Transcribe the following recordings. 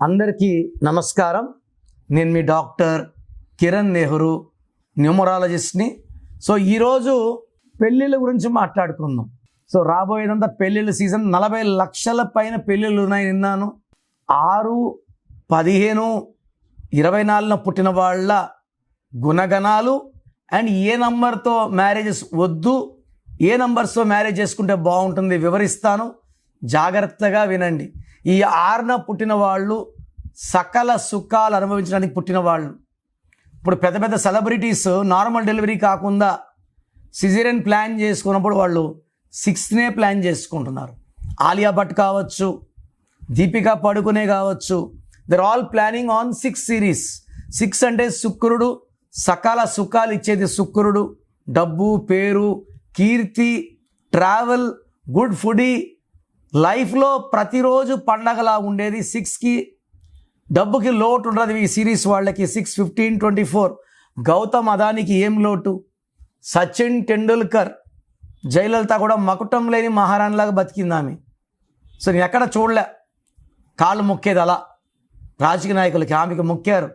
అందరికీ నమస్కారం. నేను మీ డాక్టర్ కిరణ్ నెహ్రూ, న్యూమరాలజిస్ట్ని. సో ఈరోజు పెళ్ళిళ్ళ గురించి మాట్లాడుకుందాం. సో రాబోయేదంతా పెళ్ళిళ్ళ సీజన్. 40 లక్షల పైన పెళ్ళిళ్ళు ఉన్నాయి విన్నాను. 6, 15, 24 పుట్టిన వాళ్ళ గుణగణాలు అండ్ ఏ నంబర్తో మ్యారేజెస్ వద్దు, ఏ నంబర్స్తో మ్యారేజ్ చేసుకుంటే బాగుంటుంది వివరిస్తాను. జాగ్రత్తగా వినండి. ఈ 6న పుట్టిన వాళ్ళు సకల సుఖాలు అనుభవించడానికి పుట్టిన వాళ్ళు. ఇప్పుడు పెద్ద పెద్ద సెలబ్రిటీస్ నార్మల్ డెలివరీ కాకుండా సిజేరియన్ ప్లాన్ చేసుకున్నప్పుడు వాళ్ళు 6నే ప్లాన్ చేసుకుంటున్నారు. ఆలియా భట్ కావచ్చు, దీపికా పడుకునే కావచ్చు, they're all planning on 6 series. 6 అంటే శుక్రుడు, సకల సుఖాలు ఇచ్చేది శుక్రుడు. డబ్బు, పేరు, కీర్తి, ట్రావెల్, గుడ్ ఫుడీ, లైఫ్లో ప్రతిరోజు పండగలా ఉండేది. 6కి డబ్బుకి లోటు ఉండదు. ఈ సిరీస్ వాళ్ళకి 6, 15, 24. గౌతమ్ అదానికి ఏం లోటు? సచిన్ టెండూల్కర్, జయలలిత కూడా మకుటం లేని మహారాణిలాగా బతికింది ఆమె. సో నేను ఎక్కడ చూడలే కాళ్ళు మొక్కేది అలా. రాజకీయ నాయకులకి ఆమెకి మొక్కారు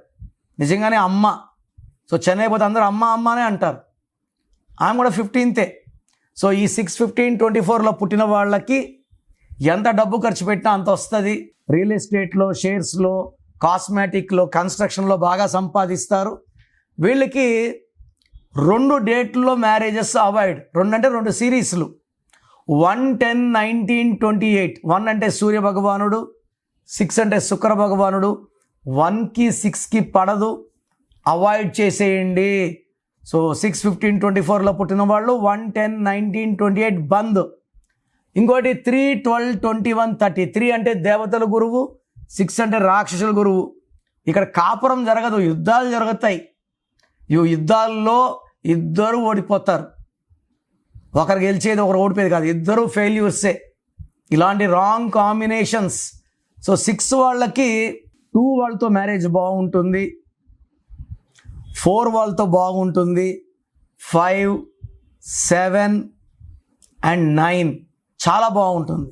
నిజంగానే అమ్మ. సో చెన్నై పోతే అందరూ అమ్మ అమ్మనే అంటారు. ఆమె కూడా 15th. సో ఈ 6, 15, 24లో పుట్టిన వాళ్ళకి ఎంత డబ్బు ఖర్చు పెట్టినా అంత వస్తుంది. రియల్ ఎస్టేట్లో, షేర్స్లో, కాస్మెటిక్లో, కన్స్ట్రక్షన్లో బాగా సంపాదిస్తారు. వీళ్ళకి 2 డేట్లో మ్యారేజెస్ అవాయిడ్. 2 అంటే 2 సిరీస్లు. 1, 10, 19, 28. 1 అంటే సూర్య భగవానుడు, 6 అంటే శుక్ర భగవానుడు. 1కి 6కి పడదు, అవాయిడ్ చేసేయండి. సో 6, 15, 24లో పుట్టిన వాళ్ళు 1, 10, 19, 28 బంద్. ఇంకోటి 3, 12, 21, 30. 3 అంటే దేవతల గురువు, 6 అంటే రాక్షసుల గురువు. ఇక్కడ కాపురం జరగదు, యుద్ధాలు జరుగుతాయి. ఈ యుద్ధాల్లో ఇద్దరు ఓడిపోతారు. ఒకరు గెలిచేది, ఒకరు ఓడిపోయేది కాదు, ఇద్దరు ఫెయిల్యూర్సే. ఇలాంటి రాంగ్ కాంబినేషన్స్. సో 6 వాళ్ళకి 2 వాళ్ళతో మ్యారేజ్ బాగుంటుంది, 4 వాళ్ళతో బాగుంటుంది, 5, 7 అండ్ 9 చాలా బాగుంటుంది.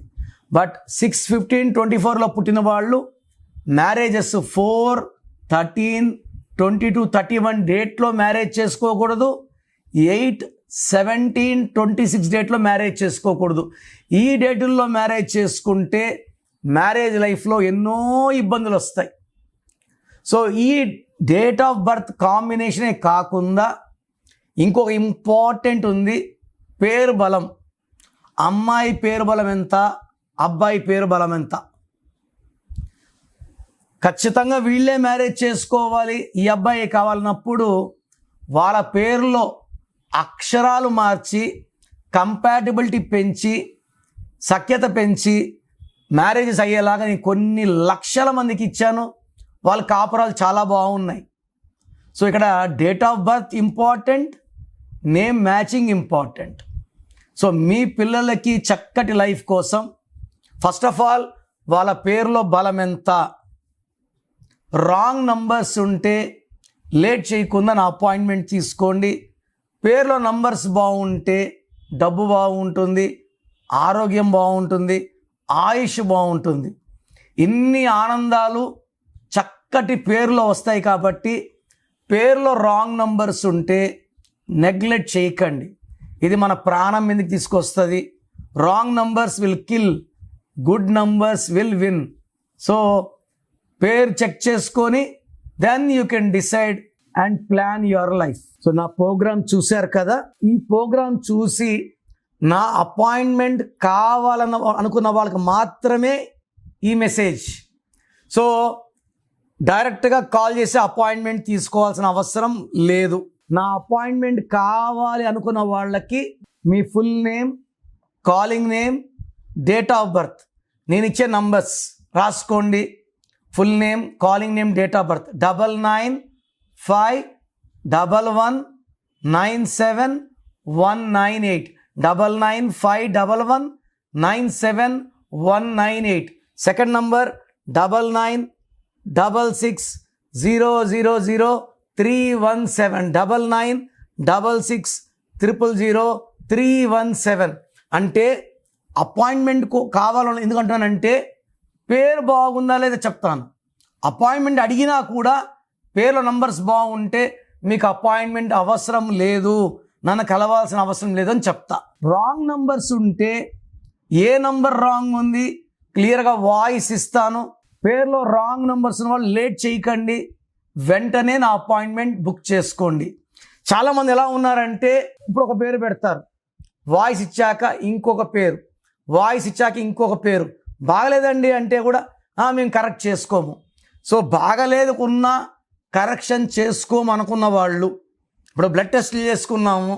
బట్ 6, 15, 24లో పుట్టిన వాళ్ళు మ్యారేజెస్ 4, 13, 22, 31 డేట్లో మ్యారేజ్ చేసుకోకూడదు. 8, 17, 26 డేట్లో మ్యారేజ్ చేసుకోకూడదు. ఈ డేటుల్లో మ్యారేజ్ చేసుకుంటే మ్యారేజ్ లైఫ్లో ఎన్నో ఇబ్బందులు వస్తాయి. సో ఈ డేట్ ఆఫ్ బర్త్ కాంబినేషనే కాకుండా ఇంకొక ఇంపార్టెంట్ ఉంది, పేరు బలం. అమ్మాయి పేరు బలం ఎంత, అబ్బాయి పేరు బలం ఎంత. ఖచ్చితంగా వీళ్ళే మ్యారేజ్ చేసుకోవాలి, ఈ అబ్బాయి కావాలన్నప్పుడు వాళ్ళ పేరులో అక్షరాలు మార్చి, కంపాటిబిలిటీ పెంచి, సఖ్యత పెంచి మ్యారేజెస్ అయ్యేలాగా నేను కొన్ని లక్షల మందికి ఇచ్చాను. వాళ్ళ కాపురాలు చాలా బాగున్నాయి. సో ఇక్కడ date of birth important, name matching important. So మీ పిల్లలకి చక్కటి లైఫ్ కోసం ఫస్ట్ ఆఫ్ ఆల్ వాళ్ళ పేరులో బలం ఎంత. రాంగ్ నంబర్స్ ఉంటే లేట్ చేయకుండా నా అపాయింట్మెంట్ తీసుకోండి. పేరులో నంబర్స్ బాగుంటే డబ్బు బాగుంటుంది, ఆరోగ్యం బాగుంటుంది, ఆయుష్ బాగుంటుంది. ఇన్ని ఆనందాలు చక్కటి పేరులో వస్తాయి. కాబట్టి పేరులో రాంగ్ నంబర్స్ ఉంటే నెగ్లెక్ట్ చేయకండి. ఇది మన ప్రాణం మీదకి తీసుకొస్తుంది. Wrong numbers will kill, good numbers will win. So పేరు చెక్ చేసుకొని then you can decide and plan your life. So నా ప్రోగ్రామ్ చూశారు కదా. ఈ ప్రోగ్రామ్ చూసి నా అపాయింట్మెంట్ అనుకున్న వాళ్ళకి మాత్రమే ఈ మెసేజ్. సో డైరెక్ట్గా కాల్ చేసి అపాయింట్మెంట్ తీసుకోవాల్సిన అవసరం లేదు. నా అపాయింట్మెంట్ కావాలి అనుకున్న వాళ్ళకి మీ full name, calling name, date of birth, నేను ఇచ్చే నంబర్స్ రాసుకోండి. Full name, calling name, date of birth 9951197198 9951197198. Second number 9966000317 9966000317. అంటే అపాయింట్మెంట్ కావాలని ఎందుకంటానంటే పేరు బాగుందా లేదా చెప్తాను. అపాయింట్మెంట్ అడిగినా కూడా పేర్లో నంబర్స్ బాగుంటే మీకు అపాయింట్మెంట్ అవసరం లేదు, నన్ను కలవాల్సిన అవసరం లేదు అని చెప్తా. రాంగ్ నంబర్స్ ఉంటే ఏ నంబర్ రాంగ్ ఉంది క్లియర్గా వాయిస్ ఇస్తాను. పేర్లో రాంగ్ నంబర్స్ ఉన్న వాళ్ళు లేట్ చేయకండి, వెంటనే నా అపాయింట్మెంట్ బుక్ చేసుకోండి. చాలామంది ఎలా ఉన్నారంటే ఇప్పుడు ఒక పేరు పెడతారు, వాయిస్ ఇచ్చాక ఇంకొక పేరు, వాయిస్ ఇచ్చాక ఇంకొక పేరు. బాగలేదండి అంటే కూడా మేము కరెక్ట్ చేసుకోము. సో బాగలేదుకున్నా కరెక్షన్ చేసుకోము అనుకున్న వాళ్ళు, ఇప్పుడు బ్లడ్ టెస్ట్లు చేసుకున్నాము,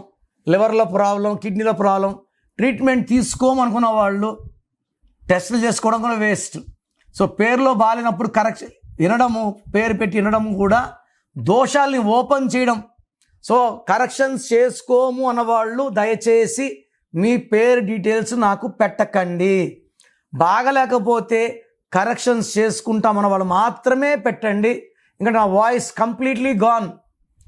లివర్లో ప్రాబ్లం, కిడ్నీలో ప్రాబ్లం, ట్రీట్మెంట్ తీసుకోమనుకున్న వాళ్ళు టెస్టులు చేసుకోవడం కూడా వేస్ట్. సో పేరులో బాగాలేనప్పుడు కరెక్షన్ వినడము, పేరు పెట్టి వినడము కూడా దోషాల్ని ఓపెన్ చేయడం. సో కరెక్షన్స్ చేసుకోము అన్నవాళ్ళు దయచేసి మీ పేరు డీటెయిల్స్ నాకు పెట్టకండి. బాగలేకపోతే కరెక్షన్స్ చేసుకుంటామన్న వాళ్ళు మాత్రమే పెట్టండి. ఇంకా నా వాయిస్ కంప్లీట్లీ గాన్.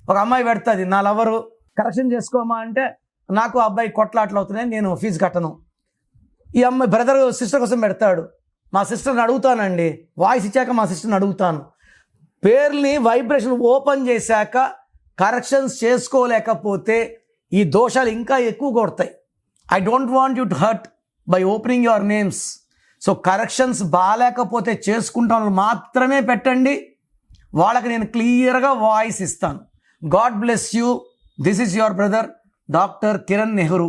ఒక అమ్మాయి పెడుతుంది, నా లవరు కరెక్షన్ చేసుకోమా అంటే నాకు అబ్బాయి కొట్లాట్లు అవుతున్నాయి, నేను ఫీజు కట్టను. ఈ అమ్మాయి బ్రదర్ సిస్టర్ కోసం పెడతాడు, మా సిస్టర్ని అడుగుతానండి, వాయిస్ ఇచ్చాక మా సిస్టర్ని అడుగుతాను. పేర్ని వైబ్రేషన్ ఓపెన్ చేశాక కరెక్షన్స్ చేసుకోలేకపోతే ఈ దోషాలు ఇంకా ఎక్కువ కొడతాయి. I don't want you to hurt by opening your names. So corrections బాగాలేకపోతే చేసుకుంటాను మాత్రమే పెట్టండి, వాళ్ళకి నేను క్లియర్గా వాయిస్ ఇస్తాను. God bless you. This is your brother doctor Kiran Nehru.